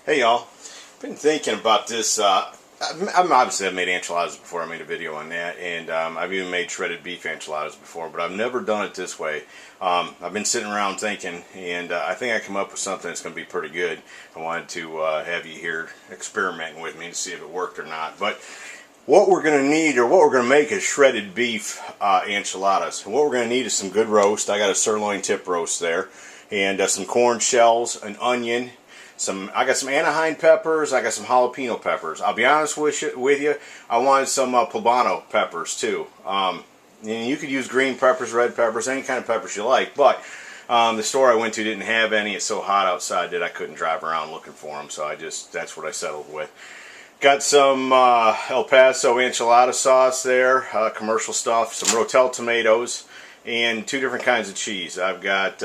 Hey y'all, been thinking about this. I'm obviously I've made enchiladas before. I made a video on that, and I've even made shredded beef enchiladas before, but I've never done it this way. I've been sitting around thinking, and I think I come up with something that's going to be pretty good. I wanted to have you here experimenting with me to see if it worked or not. But what we're going to need, or what we're going to make, is shredded beef enchiladas. And what we're going to need is some good roast. I got a sirloin tip roast there, and some corn shells, an onion. I got some Anaheim peppers. I got some jalapeno peppers. I'll be honest with you. I wanted some poblano peppers too. You could use green peppers, red peppers, any kind of peppers you like. But the store I went to didn't have any. It's so hot outside that I couldn't drive around looking for them. So that's what I settled with. Got some El Paso enchilada sauce there, commercial stuff. Some Rotel tomatoes and two different kinds of cheese. I've got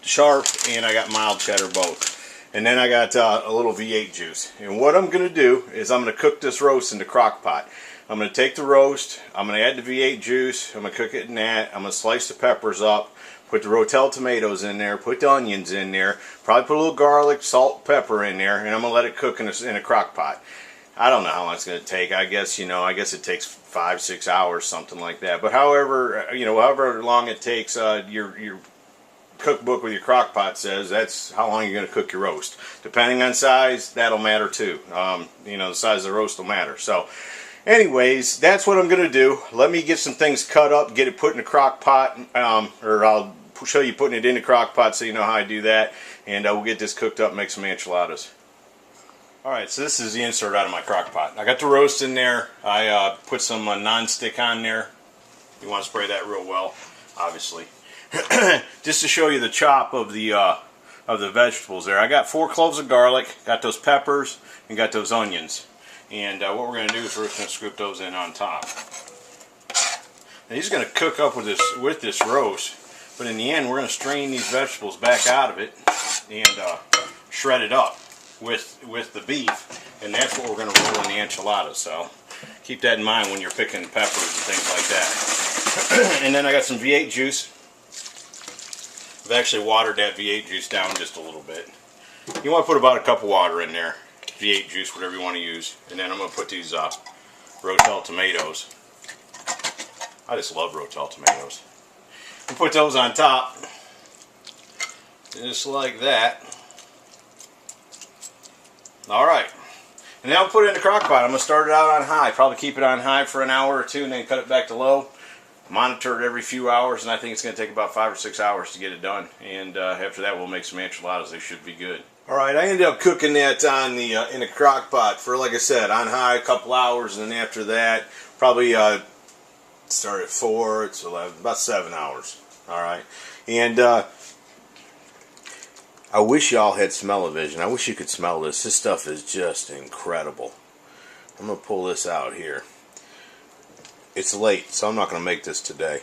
sharp and I got mild cheddar both. And then I got a little V8 juice. And what I'm going to do is I'm going to cook this roast in the crock pot. I'm going to take the roast, I'm going to add the V8 juice, I'm going to cook it in that, I'm going to slice the peppers up, put the Rotel tomatoes in there, put the onions in there, probably put a little garlic, salt, pepper in there, and I'm going to let it cook in a crock pot. I don't know how long it's going to take. I guess it takes 5-6 hours, something like that. But however long it takes, your cookbook with your crock pot says that's how long you're going to cook your roast. Depending on size, that'll matter too. The size of the roast will matter. So anyways, that's what I'm going to do. Let me get some things cut up, get it put in a crock pot, or I'll show you putting it in the crock pot so you know how I do that, and we'll get this cooked up, make some enchiladas. Alright, so this is the insert out of my crock pot. I got the roast in there. I put some non-stick on there. You want to spray that real well, obviously. Just to show you the chop of the vegetables there. I got 4 cloves of garlic, got those peppers, and got those onions. And what we're going to do is we're just going to scoop those in on top. Now these are going to cook up with this roast, but in the end we're going to strain these vegetables back out of it and shred it up with the beef, and that's what we're going to roll in the enchiladas. So keep that in mind when you're picking peppers and things like that. And then I got some V8 juice. I've actually watered that V8 juice down just a little bit. You want to put about a cup of water in there. V8 juice, whatever you want to use. And then I'm going to put these Rotel tomatoes. I just love Rotel tomatoes. And put those on top. Just like that. Alright. And then I'll put it in the crock pot. I'm going to start it out on high. Probably keep it on high for an hour or two and then cut it back to low. Monitor it every few hours, and I think it's going to take about 5 or 6 hours to get it done. And after that, we'll make some enchiladas. They should be good. All right, I ended up cooking that on in a crock pot for, like I said, on high a couple hours, and then after that, probably start at 4. It's 11, about 7 hours. All right, and I wish y'all had smell-o-vision. I wish you could smell this. This stuff is just incredible. I'm gonna pull this out here. It's late, so I'm not going to make this today.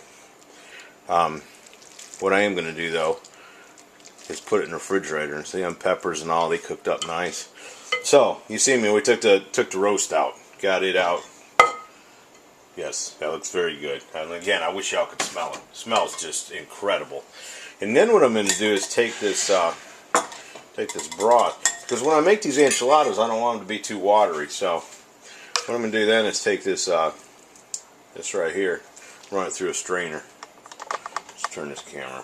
What I am going to do, though, is put it in the refrigerator and see them peppers and all, they cooked up nice. So, you see me, we took the roast out. Got it out. Yes, that looks very good. And again, I wish y'all could smell it. It smells just incredible. And then what I'm going to do is take this broth. Because when I make these enchiladas, I don't want them to be too watery. So, what I'm going to do then is take this right here, run it through a strainer. Let's turn this camera.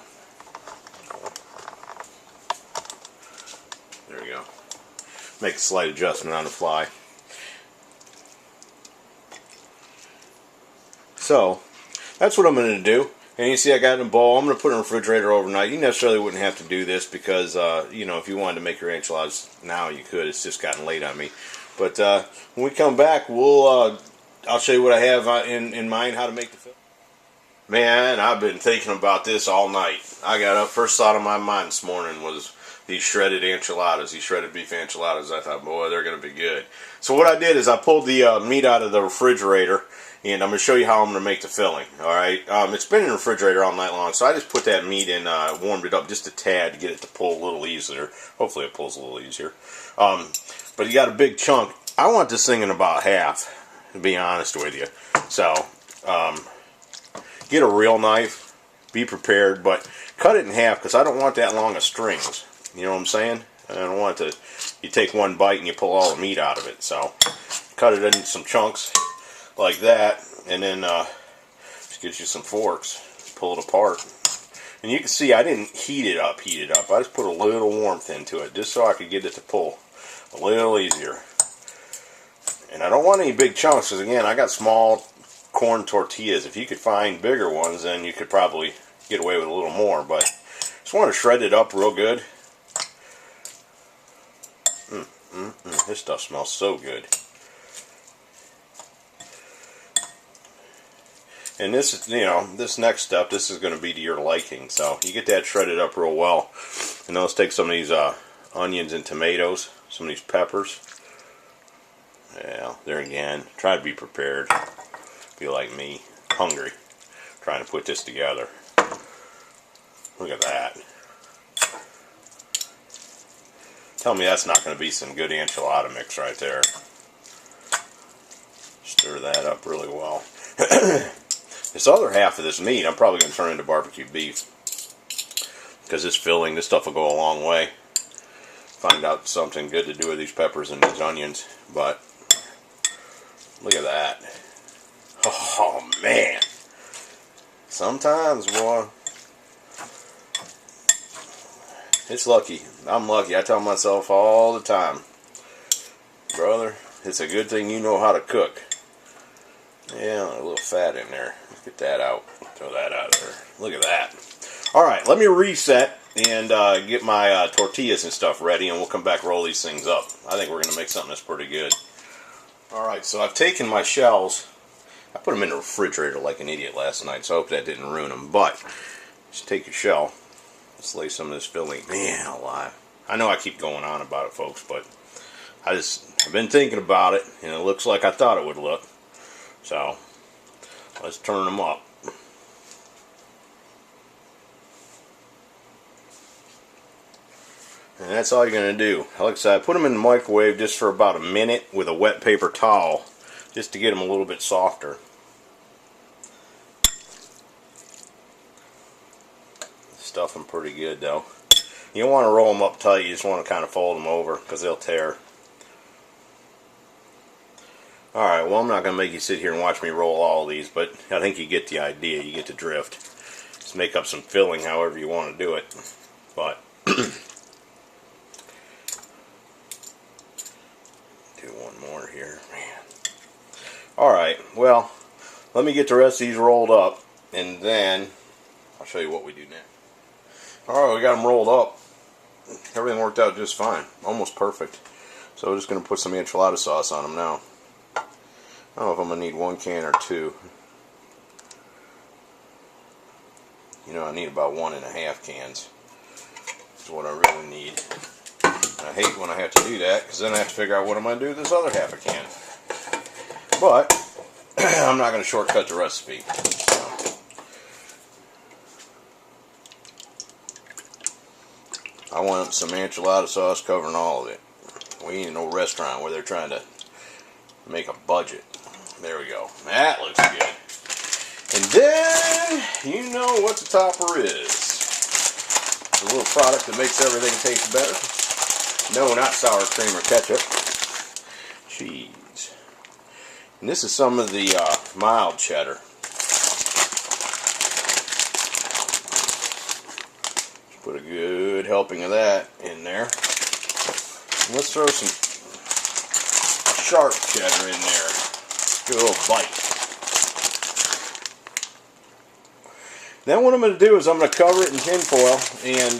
There we go. Make a slight adjustment on the fly. So, that's what I'm going to do. And you see I got it in a bowl. I'm going to put it in the refrigerator overnight. You necessarily wouldn't have to do this because, if you wanted to make your enchiladas now, you could. It's just gotten late on me. But when we come back, I'll show you what I have in mind how to make the filling. Man, I've been thinking about this all night. I got up, first thought on my mind this morning was these shredded enchiladas, these shredded beef enchiladas. I thought, boy, they're going to be good. So what I did is I pulled the meat out of the refrigerator, and I'm going to show you how I'm going to make the filling. All right, it's been in the refrigerator all night long, so I just put that meat in, warmed it up just a tad to get it to pull a little easier. Hopefully it pulls a little easier. But you got a big chunk. I want this thing in about half, to be honest with you. So, get a real knife, be prepared, but cut it in half because I don't want that long of strings. You know what I'm saying? And I don't want it to, you take one bite and you pull all the meat out of it. So cut it into some chunks like that, and then just get you some forks, pull it apart. And you can see I didn't heat it up. I just put a little warmth into it just so I could get it to pull a little easier. And I don't want any big chunks because, again, I got small corn tortillas. If you could find bigger ones, then you could probably get away with a little more. But just want to shred it up real good. This stuff smells so good. And this is, you know, this next step, this is going to be to your liking. So you get that shredded up real well. And now let's take some of these onions and tomatoes, some of these peppers. Yeah, there again, try to be prepared. Be like me, hungry, trying to put this together. Look at that. Tell me that's not going to be some good enchilada mix right there. Stir that up really well. This other half of this meat, I'm probably going to turn into barbecue beef. Because this filling, this stuff will go a long way. Find out something good to do with these peppers and these onions. But, look at that. Oh, man. Sometimes, boy, it's lucky. I'm lucky. I tell myself all the time, brother, it's a good thing you know how to cook. Yeah, a little fat in there. Let's get that out. Throw that out of there. Look at that. Alright, let me reset and get my tortillas and stuff ready, and we'll come back roll these things up. I think we're going to make something that's pretty good. Alright, so I've taken my shells. I put them in the refrigerator like an idiot last night, so I hope that didn't ruin them. But, just take your shell. Let's lay some of this filling. Man alive. I know I keep going on about it, folks, but I've been thinking about it, and it looks like I thought it would look. So, let's turn them up. And that's all you're going to do. Like I said, I put them in the microwave just for about a minute with a wet paper towel, just to get them a little bit softer. Stuff them pretty good though. You don't want to roll them up tight, you just want to kind of fold them over because they'll tear. Alright, well, I'm not going to make you sit here and watch me roll all of these, but I think you get the idea, you get the drift. Just make up some filling however you want to do it. But do one more here, man. Alright, well, let me get the rest of these rolled up, and then I'll show you what we do next. Alright, we got them rolled up. Everything worked out just fine. Almost perfect. So we're just going to put some enchilada sauce on them now. I don't know if I'm going to need 1 can or 2. You know, I need about 1.5 cans. That's what I really need. And I hate when I have to do that, because then I have to figure out what I'm going to do with this other half a can. But, I'm not going to shortcut the recipe. So, I want some enchilada sauce covering all of it. We ain't in no restaurant where they're trying to make a budget. There we go. That looks good. And then, you know what the topper is. It's a little product that makes everything taste better. No, not sour cream or ketchup. Cheese. And this is some of the mild cheddar. Put a good helping of that in there. And let's throw some sharp cheddar in there. Give it a little bite. Then what I'm going to do is I'm going to cover it in tin foil and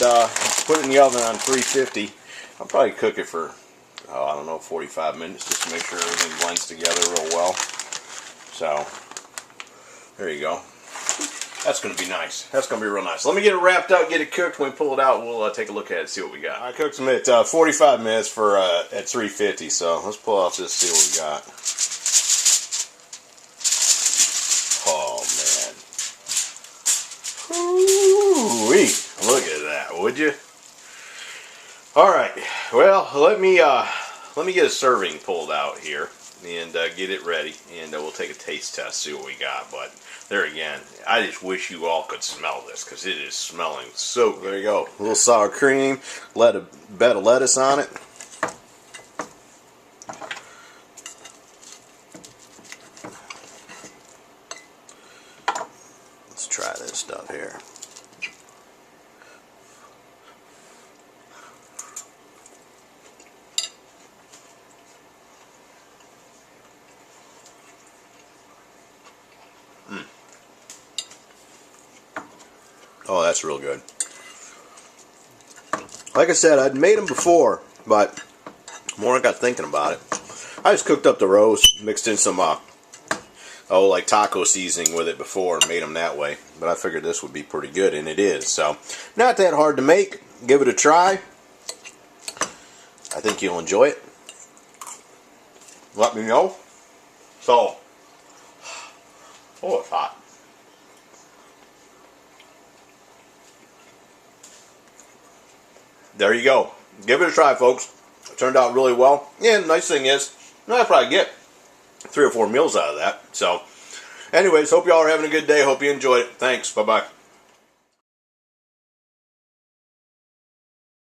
put it in the oven on 350. I'll probably cook it for, I don't know, 45 minutes just to make sure everything blends together real well. So, there you go. That's going to be nice. That's going to be real nice. Let me get it wrapped up, get it cooked. When we pull it out, we'll take a look at it, see what we got. I cooked them at 45 minutes for at 350, so let's pull out this, see what we got. Oh, man. Ooh-wee. Look at that, would you? All right. Well, let me get a serving pulled out here. and get it ready, and we'll take a taste test, see what we got. But there again, I just wish you all could smell this, because it is smelling so good. There you go. A little sour cream, a bed of lettuce on it. Let's try this stuff here. Oh, that's real good. Like I said, I'd made them before, but the more I got thinking about it, I just cooked up the roast, mixed in some, like taco seasoning with it before and made them that way. But I figured this would be pretty good, and it is. So, not that hard to make. Give it a try. I think you'll enjoy it. Let me know. So, oh, it's hot. There you go. Give it a try, folks. It turned out really well. And the nice thing is, I'll probably get 3 or 4 meals out of that. So, anyways, hope you all are having a good day. Hope you enjoyed it. Thanks. Bye-bye.